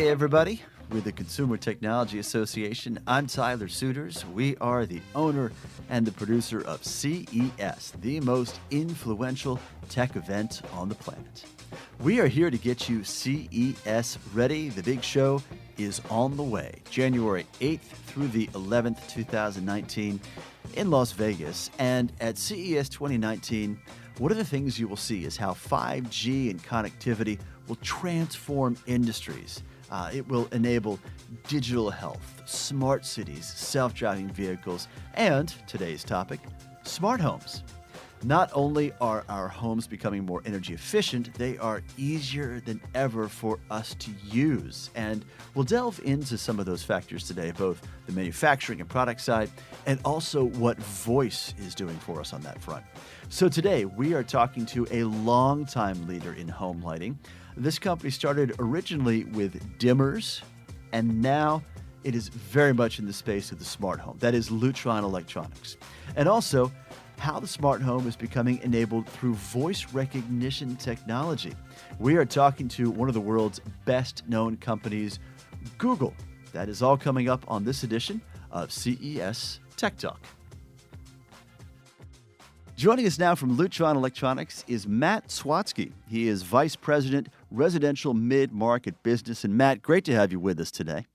Hey, everybody. With the Consumer Technology Association, I'm Tyler Suiters. We are the owner and the producer of CES, the most influential tech event on the planet. We are here to get you CES ready. The big show is on the way, January 8th through the 11th, 2019 in Las Vegas. And at CES 2019, one of the things you will see is how 5G and connectivity will transform industries. It will enable digital health, smart cities, self-driving vehicles, and today's topic, smart homes. Not only are our homes becoming more energy efficient, they are easier than ever for us to use. And we'll delve into some of those factors today, both the manufacturing and product side, and also what voice is doing for us on that front. So today, we are talking to a longtime leader in home lighting. This company started originally with dimmers, and now it is very much in the space of the smart home. That is Lutron Electronics. And also, how the smart home is becoming enabled through voice recognition technology. We are talking to one of the world's best-known companies, Google. That is all coming up on this edition of CES Tech Talk. Joining us now from Lutron Electronics is Matt Swatsky. He is Vice President, Residential Mid-Market Business. And Matt, great to have you with us today.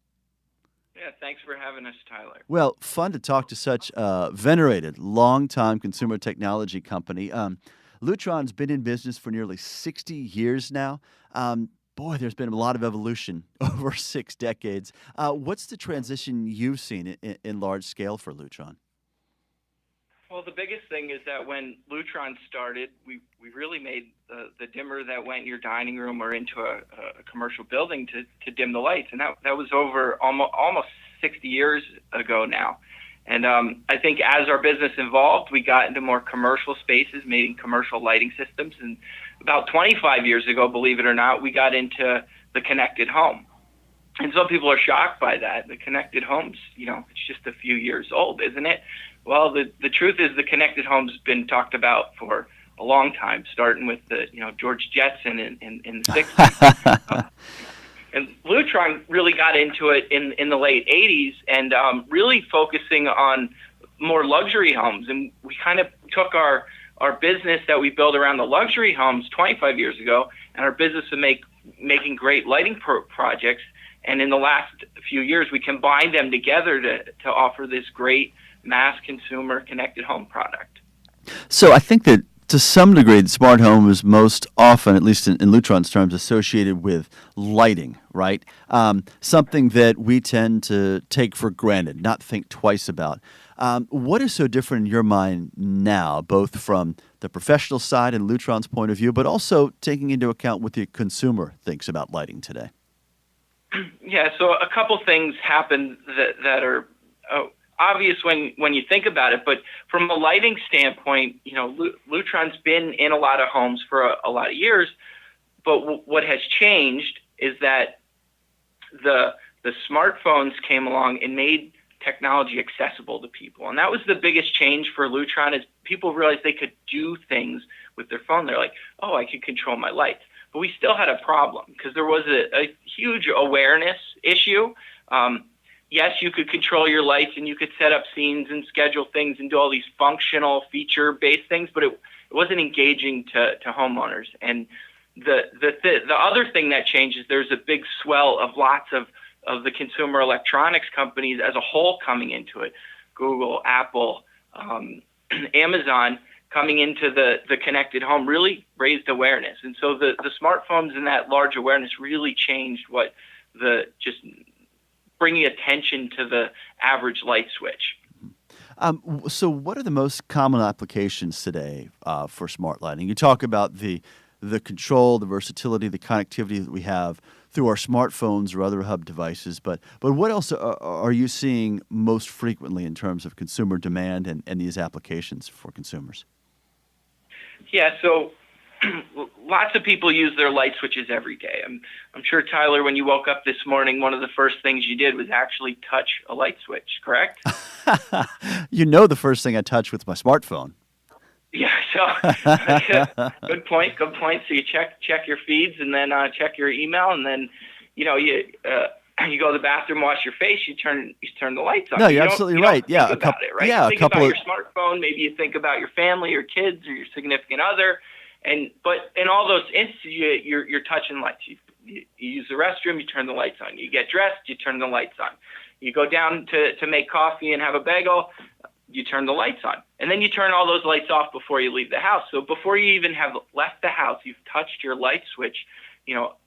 Yeah, thanks for having us, Tyler. Well, fun to talk to such a venerated, long-time consumer technology company. Lutron's been in business for nearly 60 years now. Boy, there's been a lot of evolution over 6 decades. What's the transition you've seen in large scale for Lutron? Well, the biggest thing is that when Lutron started, we really made the dimmer that went in your dining room or into a commercial building to dim the lights. And that was over almost 60 years ago now. And I think as our business evolved, we got into more commercial spaces, making commercial lighting systems. And about 25 years ago, believe it or not, we got into the connected home. And some people are shocked by that. The connected home's, it's just a few years old, isn't it? Well, the truth is the connected home's been talked about for a long time, starting with the George Jetson in the 60s. And Lutron really got into it in the late 80s and really focusing on more luxury homes. And we kind of took our business that we built around the luxury homes 25 years ago and our business of making great lighting projects. And in the last few years, we combined them together to offer this great mass consumer connected home product. So I think that to some degree, the smart home is most often, at least in Lutron's terms, associated with lighting, right? Something that we tend to take for granted, not think twice about. What is so different in your mind now, both from the professional side and Lutron's point of view, but also taking into account what the consumer thinks about lighting today? Yeah, so a couple things happen that are obvious when you think about it, but from a lighting standpoint, Lutron's been in a lot of homes for a lot of years, but what has changed is that the smartphones came along and made technology accessible to people, and that was the biggest change for Lutron. Is people realized they could do things with their phone. They're like, oh, I could control my lights. But we still had a problem because there was a huge awareness issue. Yes, you could control your lights and you could set up scenes and schedule things and do all these functional feature-based things, but it wasn't engaging to homeowners. And the other thing that changed is there's a big swell of lots of the consumer electronics companies as a whole coming into it. Google, Apple, Amazon coming into the connected home really raised awareness. And so the smartphones and that large awareness really changed what just bringing attention to the average light switch. So what are the most common applications today for smart lighting? You talk about the control, the versatility, the connectivity that we have through our smartphones or other hub devices, but what else are you seeing most frequently in terms of consumer demand and these applications for consumers? Yeah, so lots of people use their light switches every day. I'm sure, Tyler, when you woke up this morning, one of the first things you did was actually touch a light switch, correct? The first thing I touch with my smartphone. Yeah, so good point. So you check your feeds and then check your email, and then you go to the bathroom, wash your face, you turn the lights on. No, you're absolutely right. Yeah, think about it, right? Yeah, you think about your smartphone, maybe you think about your family, your kids, or your significant other, but in all those instances, you're touching lights. You use the restroom, you turn the lights on. You get dressed, you turn the lights on. You go down to make coffee and have a bagel, you turn the lights on. And then you turn all those lights off before you leave the house. So before you even have left the house, you've touched your light switch,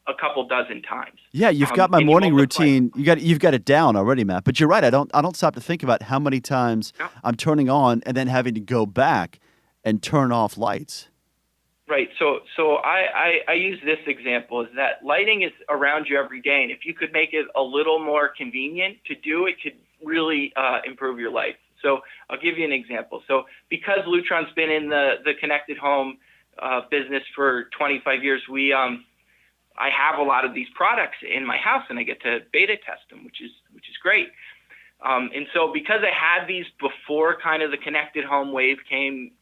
a couple dozen times. Yeah, you've got my morning routine. You've got it down already, Matt. But you're right. I don't stop to think about how many times I'm turning on and then having to go back and turn off lights. Right. So I use this example is that lighting is around you every day, and if you could make it a little more convenient to do, it could really improve your life. So I'll give you an example. So because Lutron's been in the connected home business for 25 years, I have a lot of these products in my house, and I get to beta test them, which is great. And so because I had these before kind of the connected home wave came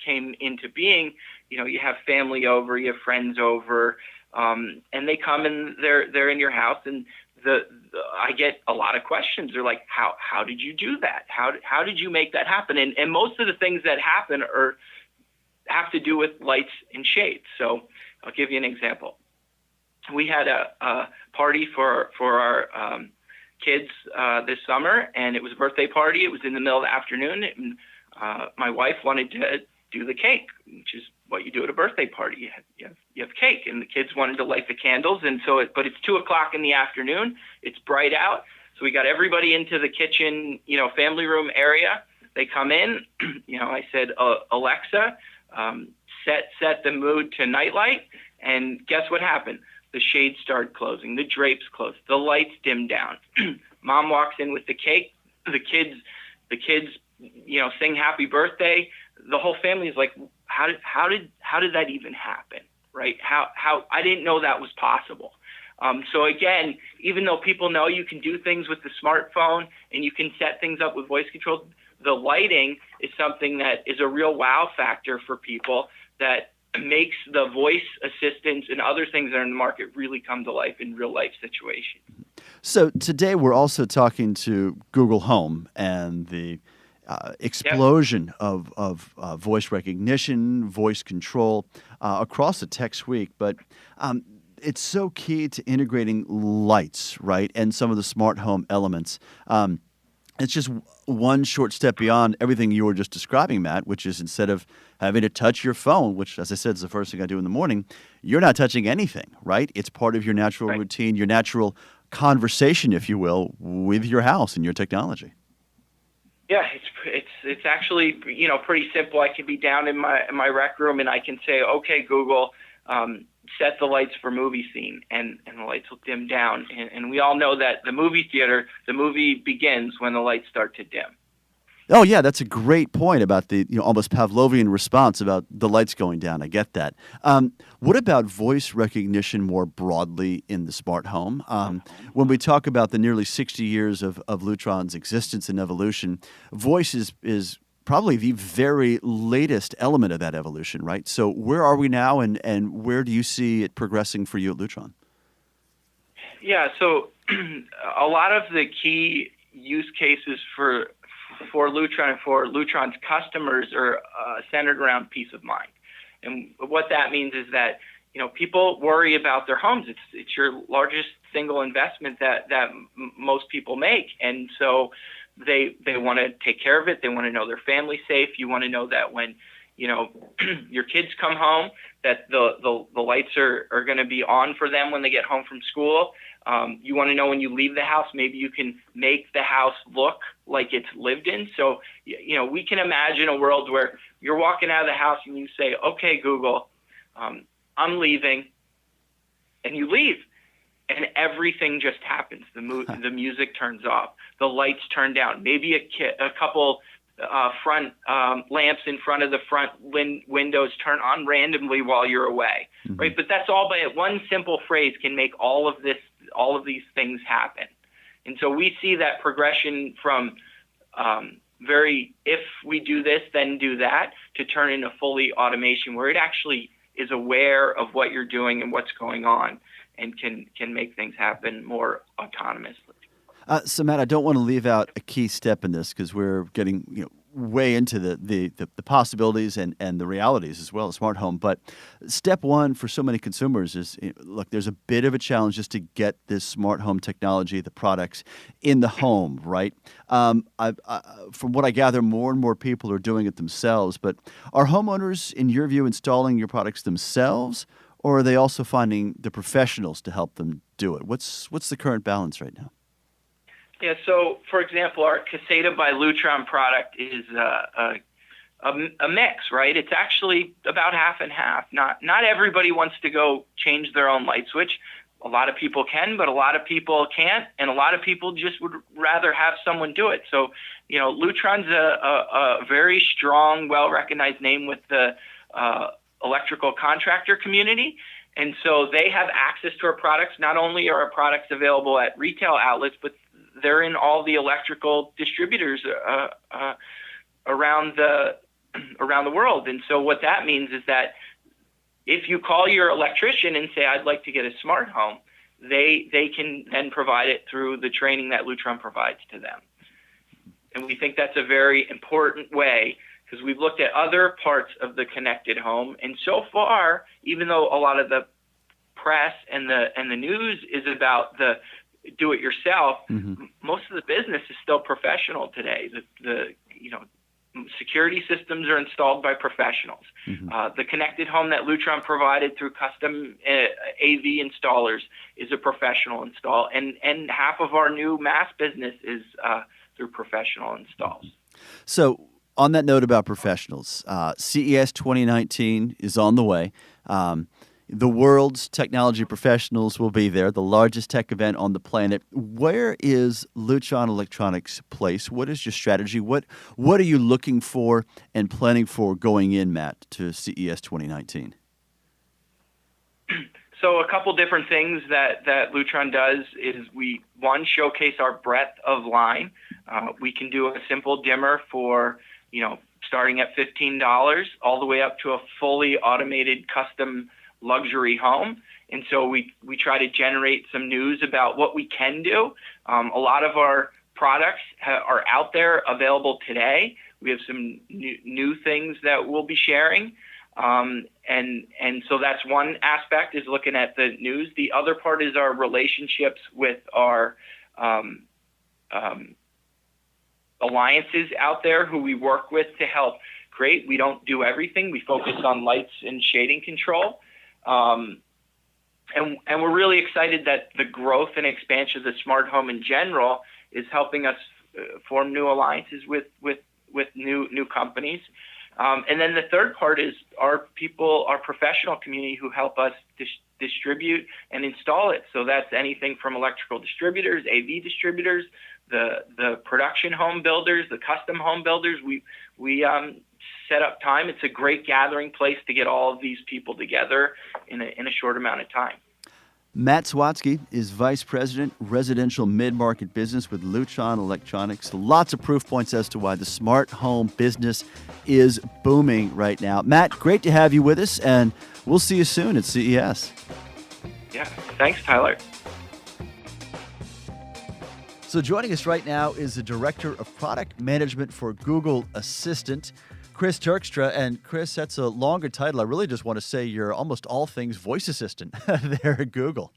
into being, you have family over, you have friends over, and they come and they're in your house, and I get a lot of questions. They're like, how did you do that? How did you make that happen? And most of the things that happen have to do with lights and shades. So I'll give you an example. We had a party for our kids this summer, and it was a birthday party. It was in the middle of the afternoon, and my wife wanted to do the cake, which is what you do at a birthday party. You have cake, and the kids wanted to light the candles, and so but it's 2:00 in the afternoon. It's bright out, so we got everybody into the kitchen, family room area. They come in, I said, Alexa, set the mood to nightlight, and guess what happened? The shades started closing, the drapes closed, the lights dimmed down. Mom walks in with the cake. The kids, sing happy birthday. The whole family is like, how did that even happen? Right? How I didn't know that was possible. So again, even though people know you can do things with the smartphone and you can set things up with voice control, the lighting is something that is a real wow factor for people that makes the voice assistants and other things that are in the market really come to life in real life situations. So today we're also talking to Google Home and the explosion of voice recognition, voice control across the tech suite. But it's so key to integrating lights, right, and some of the smart home elements. It's just one short step beyond everything you were just describing, Matt, which is instead of having to touch your phone, which, as I said, is the first thing I do in the morning, you're not touching anything, right? It's part of your natural routine, your natural conversation, if you will, with your house and your technology. Yeah, it's actually, pretty simple. I can be down in my rec room and I can say, okay, Google, set the lights for movie scene, and the lights will dim down. And we all know that the movie theater, the movie begins when the lights start to dim. Oh, yeah, that's a great point about the almost Pavlovian response about the lights going down. I get that. What about voice recognition more broadly in the smart home? When we talk about the nearly 60 years of Lutron's existence and evolution, voice is probably the very latest element of that evolution, right? So where are we now, and where do you see it progressing for you at Lutron? Yeah, so a lot of the key use cases for Lutron and for Lutron's customers are centered around peace of mind. And what that means is that, people worry about their homes. It's your largest single investment that most people make. And so they want to take care of it. They want to know their family's safe. You want to know that when, your kids come home, that the lights are going to be on for them when they get home from school. You want to know when you leave the house, maybe you can make the house look like it's lived in. So, we can imagine a world where you're walking out of the house and you say, okay, Google, I'm leaving, and you leave. And everything just happens. The music turns off. The lights turn down. Maybe a couple front lamps in front of the front windows turn on randomly while you're away, right? But that's all by one simple phrase can make all of these things happen. And so we see that progression from if we do this, then do that, to turn into fully automation where it actually is aware of what you're doing and what's going on. and can make things happen more autonomously. So, Matt, I don't want to leave out a key step in this because we're getting way into the possibilities and the realities as well of smart home. But step one for so many consumers is, look, there's a bit of a challenge just to get this smart home technology, the products in the home, right? From what I gather, more and more people are doing it themselves. But are homeowners, in your view, installing your products themselves, or are they also finding the professionals to help them do it? What's the current balance right now? Yeah, so for example, our Caseta by Lutron product is a mix, right? It's actually about half and half. Not everybody wants to go change their own light switch. A lot of people can, but a lot of people can't, and a lot of people just would rather have someone do it. So, Lutron's a very strong, well-recognized name with the electrical contractor community. And so they have access to our products. Not only are our products available at retail outlets, but they're in all the electrical distributors around the world. And so what that means is that if you call your electrician and say, I'd like to get a smart home, they can then provide it through the training that Lutron provides to them. And we think that's a very important way, because we've looked at other parts of the connected home, and so far, even though a lot of the press and the news is about the do-it-yourself, most of the business is still professional today. The security systems are installed by professionals. The connected home that Lutron provided through custom AV installers is a professional install, and half of our new mass business is through professional installs. So, on that note about professionals, CES 2019 is on the way. The world's technology professionals will be there, the largest tech event on the planet. Where is Lutron Electronics' place? What is your strategy? What are you looking for and planning for going in, Matt, to CES 2019? So a couple different things that Lutron does is we, one, showcase our breadth of line. We can do a simple dimmer for, starting at $15 all the way up to a fully automated custom luxury home. And so we try to generate some news about what we can do. A lot of our products are out there available today. We have some new things that we'll be sharing. And so that's one aspect, is looking at the news. The other part is our relationships with our alliances out there who we work with to help create. We don't do everything. We focus on lights and shading control. And we're really excited that the growth and expansion of the smart home in general is helping us form new alliances with new companies. And then the third part is our professional community who help us distribute and install it. So that's anything from electrical distributors, AV distributors, the production home builders, the custom home builders. We set up time. It's a great gathering place to get all of these people together in a short amount of time. Matt Swatsky is Vice President, Residential Mid-Market Business with Lutron Electronics. Lots of proof points as to why the smart home business is booming right now. Matt, great to have you with us, and we'll see you soon at CES. Yeah, thanks, Tyler. So joining us right now is the Director of Product Management for Google Assistant, Chris Turkstra. And Chris, that's a longer title. I really just want to say you're almost all things voice assistant there at Google.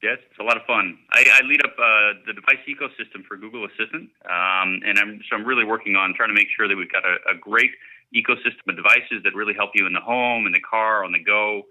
Yes, it's a lot of fun. I lead up the device ecosystem for Google Assistant, and I'm really working on trying to make sure that we've got a great ecosystem of devices that really help you in the home, in the car, on the go,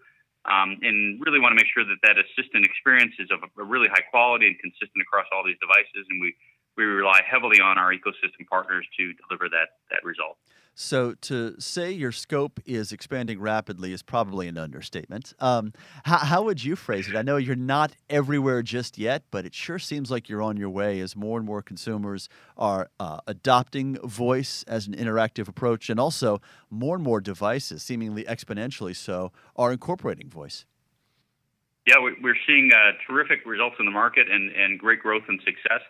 and really want to make sure that assistant experience is of a really high quality and consistent across all these devices, and we rely heavily on our ecosystem partners to deliver that result. So to say your scope is expanding rapidly is probably an understatement. How would you phrase it? I know you're not everywhere just yet, but it sure seems like you're on your way as more and more consumers are adopting voice as an interactive approach, and also more and more devices, seemingly exponentially so, are incorporating voice. Yeah, we're seeing terrific results in the market and great growth and success.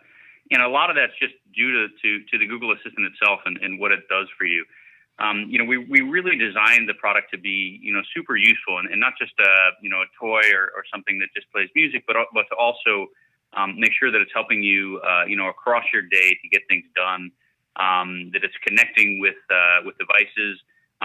And a lot of that's just due to the Google Assistant itself and what it does for you. we really designed the product to be, super useful and not just a toy or something that just plays music, but to also make sure that it's helping you, across your day to get things done, that it's connecting with devices,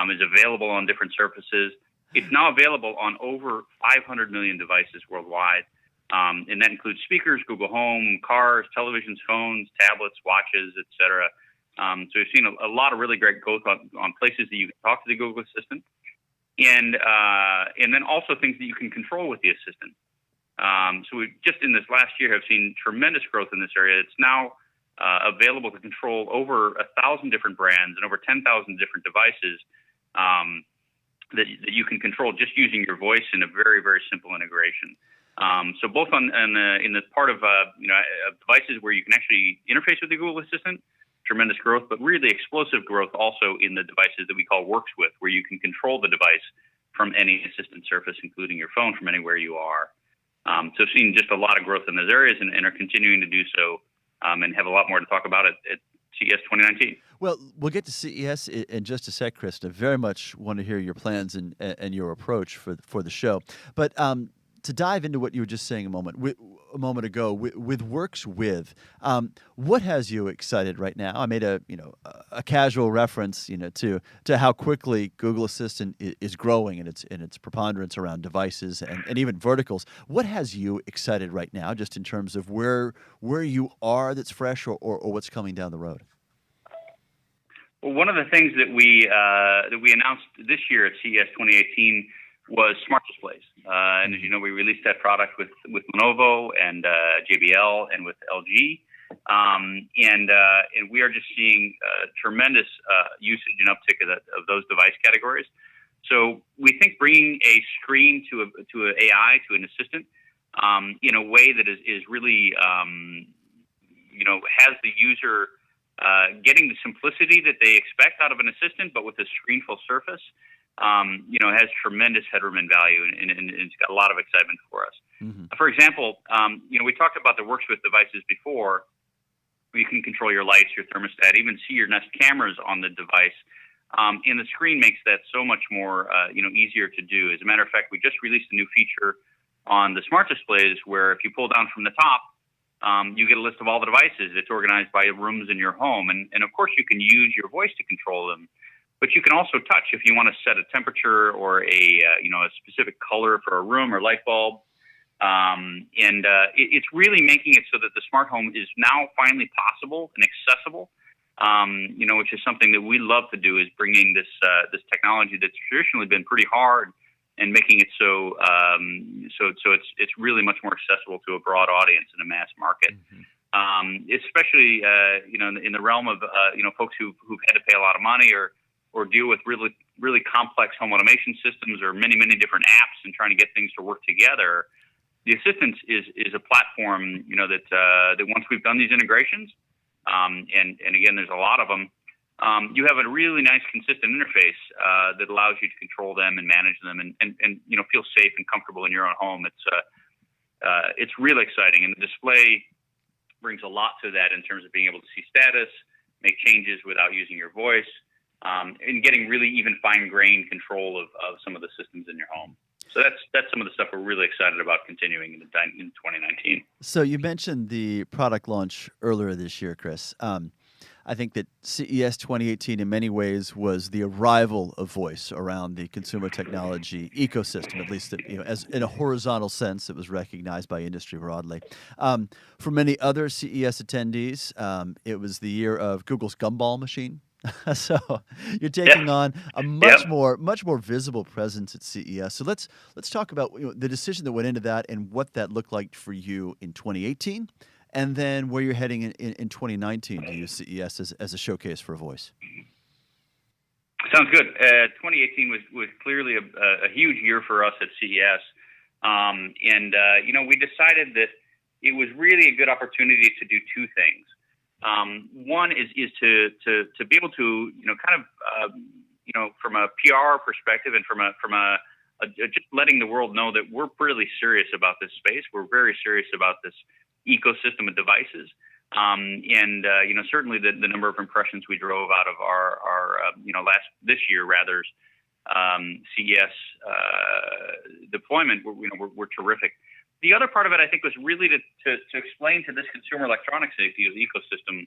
is available on different surfaces. It's now available on over 500 million devices worldwide. And that includes speakers, Google Home, cars, televisions, phones, tablets, watches, etc. So we've seen a lot of really great growth on places that you can talk to the Google Assistant, and then also things that you can control with the Assistant. So we just in this last year have seen tremendous growth in this area. It's now available to control over 1,000 different brands and over 10,000 different devices that you can control just using your voice in a very, very simple integration. So both in the part of devices where you can actually interface with the Google Assistant, tremendous growth, but really explosive growth also in the devices that we call Works With, where you can control the device from any assistant surface, including your phone, from anywhere you are. So seeing just a lot of growth in those areas and are continuing to do so, and have a lot more to talk about at CES 2019. Well, we'll get to CES in just a sec, Chris. I very much want to hear your plans and your approach for the show. But to dive into what you were just saying a moment ago with Works With, what has you excited right now? I made a casual reference to how quickly Google Assistant is growing in its preponderance around devices and even verticals. What has you excited right now, just in terms of where you are that's fresh or what's coming down the road? Well, one of the things that we announced this year at CES 2018 was smart displays, and as you know, we released that product with Lenovo and JBL and with LG, and we are just seeing tremendous usage and uptick of those device categories. So we think bringing a screen to an AI, to an assistant, in a way that is really has the user getting the simplicity that they expect out of an assistant, but with a screenful surface. Has tremendous headroom and value, and it's got a lot of excitement for us. Mm-hmm. For example, we talked about the Works With devices before, where you can control your lights, your thermostat, even see your Nest cameras on the device. And the screen makes that so much more, easier to do. As a matter of fact, we just released a new feature on the smart displays where if you pull down from the top, you get a list of all the devices. It's organized by rooms in your home. And of course, you can use your voice to control them. But you can also touch if you want to set a temperature or a specific color for a room or light bulb. It's really making it so that the smart home is now finally possible and accessible, which is something that we love to do, is bringing this technology that's traditionally been pretty hard and making it so it's really much more accessible to a broad audience in a mass market. Mm-hmm. Especially, in the realm of, folks who've had to pay a lot of money or deal with really, really complex home automation systems or many, many different apps and trying to get things to work together. The Assistant is a platform, that once we've done these integrations, and again, there's a lot of them, you have a really nice, consistent interface that allows you to control them and manage them and feel safe and comfortable in your own home. It's really exciting, and the display brings a lot to that in terms of being able to see status, make changes without using your voice, and getting really even fine-grained control of some of the systems in your home. So that's some of the stuff we're really excited about continuing in 2019. So you mentioned the product launch earlier this year, Chris. I think that CES 2018 in many ways was the arrival of voice around the consumer technology ecosystem, at least as in a horizontal sense, it was recognized by industry broadly. For many other CES attendees, it was the year of Google's gumball machine. So you're taking on a much more visible presence at CES. So let's talk about the decision that went into that and what that looked like for you in 2018, and then where you're heading in 2019 to use CES as a showcase for voice. Sounds good. 2018 was clearly a huge year for us at CES, and we decided that it was really a good opportunity to do two things. One is to be able to from a PR perspective and from a just letting the world know that we're really serious about this space. We're very serious about this ecosystem of devices, Certainly the number of impressions we drove out of our this year rather, CES deployment were terrific. The other part of it, I think, was really to explain to this consumer electronics ecosystem.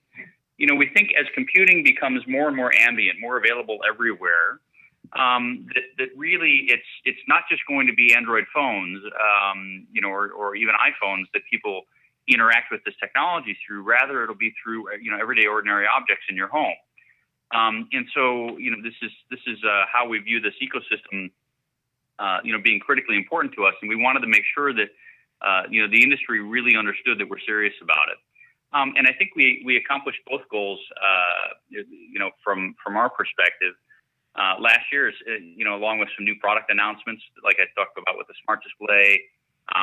We think as computing becomes more and more ambient, more available everywhere, that really it's not just going to be Android phones, or even iPhones that people interact with this technology through. Rather, it'll be through everyday ordinary objects in your home. This is how we view this ecosystem, being critically important to us, and we wanted to make sure that the industry really understood that we're serious about it. And I think we accomplished both goals, from our perspective. Last year, along with some new product announcements, like I talked about with the smart display,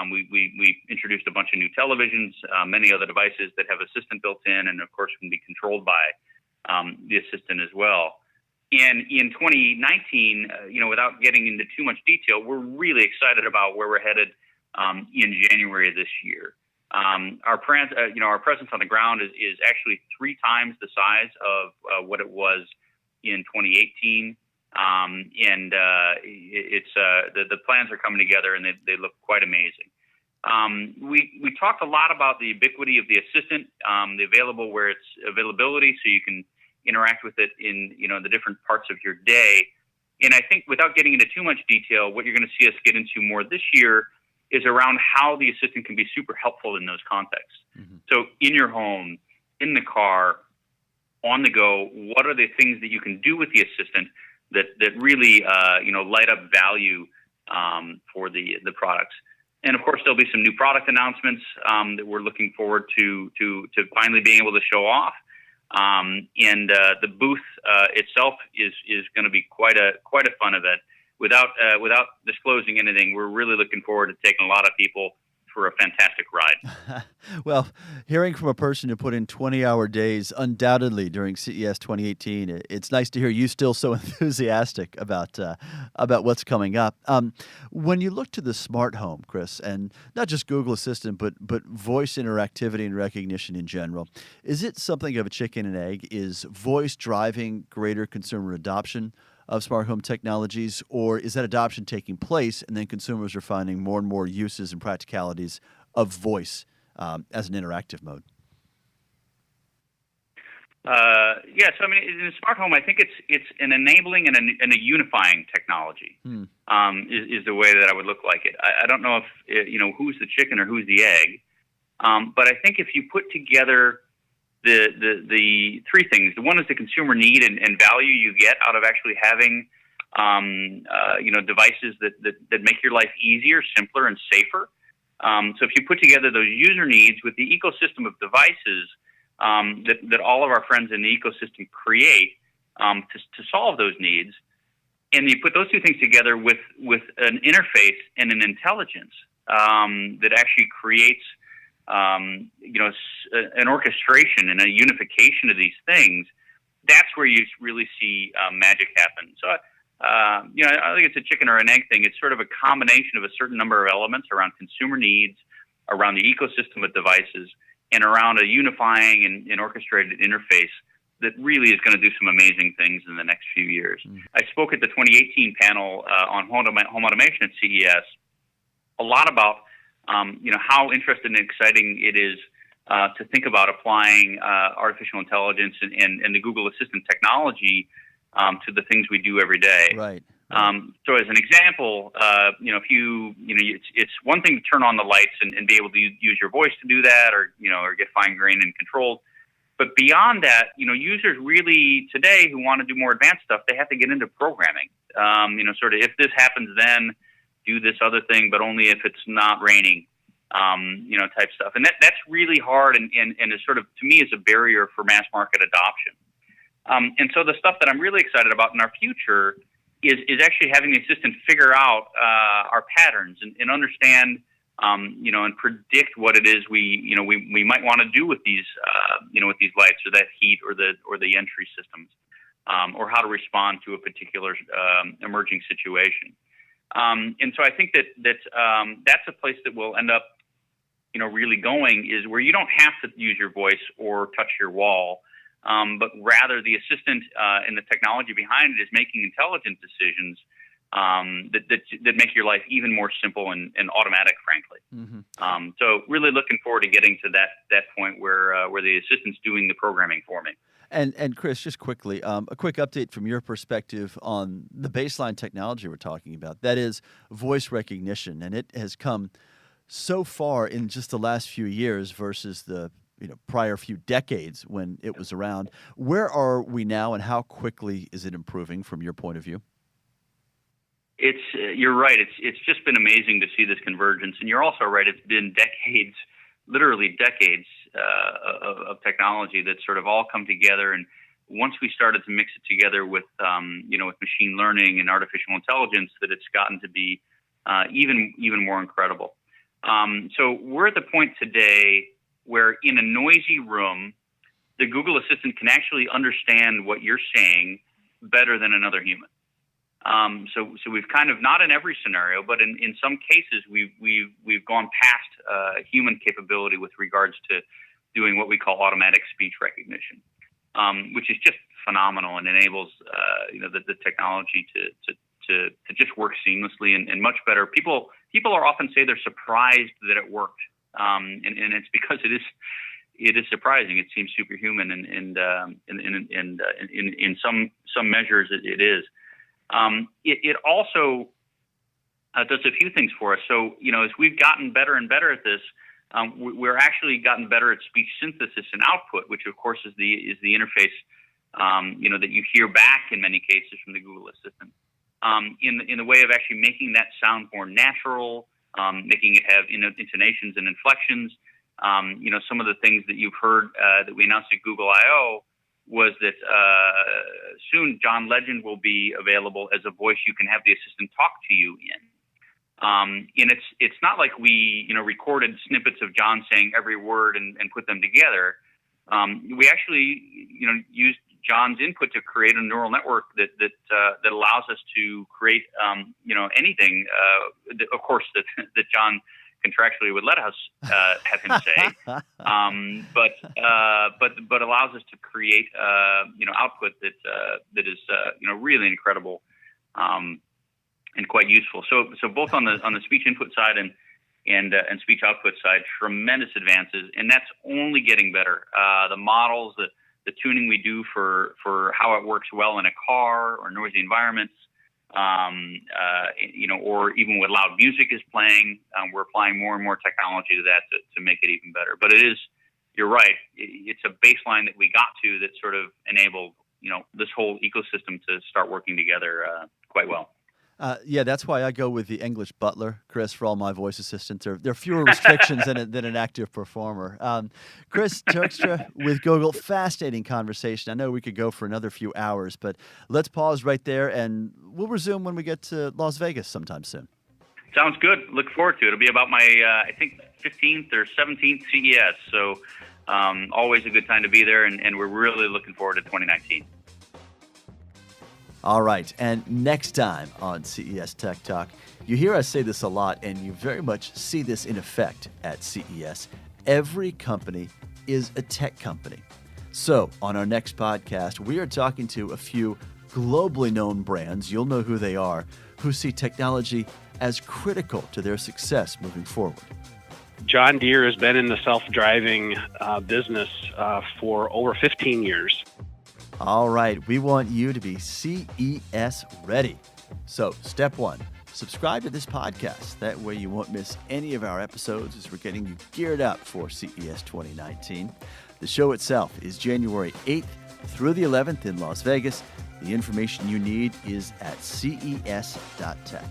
we introduced a bunch of new televisions, many other devices that have Assistant built in, and of course can be controlled by the Assistant as well. And in 2019, without getting into too much detail, we're really excited about where we're headed in January of this year. Our presence on the ground is actually 3 times the size of what it was in 2018. The plans are coming together, and they look quite amazing. We talked a lot about the ubiquity of the Assistant, the availability, so you can interact with it in the different parts of your day. And I think without getting into too much detail, what you're going to see us get into more this year is around how the Assistant can be super helpful in those contexts. Mm-hmm. So in your home, in the car, on the go, what are the things that you can do with the Assistant that really light up value for the products? And of course, there'll be some new product announcements that we're looking forward to finally being able to show off. The booth itself is going to be quite a fun event. Without disclosing anything, we're really looking forward to taking a lot of people for a fantastic ride. Well, hearing from a person who put in 20-hour days undoubtedly during CES 2018, it's nice to hear you still so enthusiastic about what's coming up. When you look to the smart home, Chris, and not just Google Assistant, but voice interactivity and recognition in general, is it something of a chicken and egg? Is voice driving greater consumer adoption of smart home technologies, or is that adoption taking place and then consumers are finding more and more uses and practicalities of voice as an interactive mode? So in the smart home, I think it's an enabling and a unifying technology. Is the way that I would look like it. I don't know if who's the chicken or who's the egg, but I think if you put together the 3 things. The one is the consumer need and value you get out of actually having devices that make your life easier, simpler, and safer. So if you put together those user needs with the ecosystem of devices that all of our friends in the ecosystem create to solve those needs, and you put those 2 things together with an interface and an intelligence that actually creates an orchestration and a unification of these things, that's where you really see magic happen. So, I think it's a chicken or an egg thing. It's sort of a combination of a certain number of elements around consumer needs, around the ecosystem of devices, and around a unifying and orchestrated interface that really is going to do some amazing things in the next few years. Mm-hmm. I spoke at the 2018 panel on home automation at CES a lot about how interesting and exciting it is to think about applying artificial intelligence and the Google Assistant technology to the things we do every day. Right. So as an example, it's one thing to turn on the lights and be able to use your voice to do that, or get fine-grained and controlled. But beyond that, users really today who want to do more advanced stuff, they have to get into programming. Sort of if this happens, then do this other thing, but only if it's not raining, type stuff. And that's really hard and is sort of, to me, is a barrier for mass market adoption. And so the stuff that I'm really excited about in our future is actually having the Assistant figure out our patterns and understand, and predict what it is we might want to do with these, with these lights or that heat or the entry systems, or how to respond to a particular emerging situation. And so I think that's a place that we'll end up really going is where you don't have to use your voice or touch your wall, but rather the assistant and the technology behind it is making intelligent decisions that make your life even more simple and automatic, frankly. Mm-hmm. So really looking forward to getting to that point where the assistant's doing the programming for me. And Chris, just quickly, a quick update from your perspective on the baseline technology we're talking about. That is voice recognition, and it has come so far in just the last few years versus the prior few decades when it was around. Where are we now, and how quickly is it improving from your point of view? You're right. It's just been amazing to see this convergence, and you're also right. It's been decades, literally decades of technology that sort of all come together. And once we started to mix it together with with machine learning and artificial intelligence, that it's gotten to be even more incredible. So we're at the point today where in a noisy room, the Google Assistant can actually understand what you're saying better than another human. So we've kind of, not in every scenario, but in some cases we've gone past human capability with regards to doing what we call automatic speech recognition, which is just phenomenal and enables the technology to just work seamlessly and much better. People are often say they're surprised that it worked, and it's because it is surprising. It seems superhuman, and in some measures it is. It also does a few things for us. So, as we've gotten better and better at this, we're actually gotten better at speech synthesis and output, which of course is the interface, that you hear back in many cases from the Google Assistant, in the way of actually making that sound more natural, making it have intonations and inflections. Some of the things that you've heard that we announced at Google I/O was that soon John Legend will be available as a voice you can have the assistant talk to you in. And it's not like we recorded snippets of John saying every word and put them together. We actually used John's input to create a neural network that allows us to create anything. Of course, that John contractually would let us have him say, but allows us to create output that is really incredible and quite useful. So both on the speech input side and speech output side, tremendous advances, and that's only getting better. The models, the tuning we do for how it works well in a car or noisy environments. Or even when loud music is playing, we're applying more and more technology to that to make it even better. But you're right, it's a baseline that we got to that sort of enabled, this whole ecosystem to start working together quite well. Yeah, that's why I go with the English butler, Chris, for all my voice assistants. There are fewer restrictions than an active performer. Chris Turkstra with Google, fascinating conversation. I know we could go for another few hours, but let's pause right there, and we'll resume when we get to Las Vegas sometime soon. Sounds good. Look forward to it. It'll be about my, I think, 15th or 17th CES, so always a good time to be there, and we're really looking forward to 2019. All right, and next time on CES Tech Talk, you hear us say this a lot, and you very much see this in effect at CES. Every company is a tech company. So, on our next podcast, we are talking to a few globally known brands, you'll know who they are, who see technology as critical to their success moving forward. John Deere has been in the self-driving business for over 15 years. All right, we want you to be CES ready. So, step one, subscribe to this podcast. That way you won't miss any of our episodes as we're getting you geared up for CES 2019. The show itself is January 8th through the 11th in Las Vegas. The information you need is at ces.tech.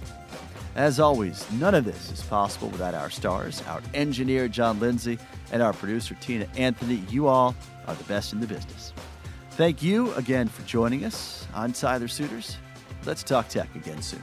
As always, none of this is possible without our stars, our engineer, John Lindsay, and our producer, Tina Anthony. You all are the best in the business. Thank you again for joining us. I'm Tyler Suiters. Let's talk tech again soon.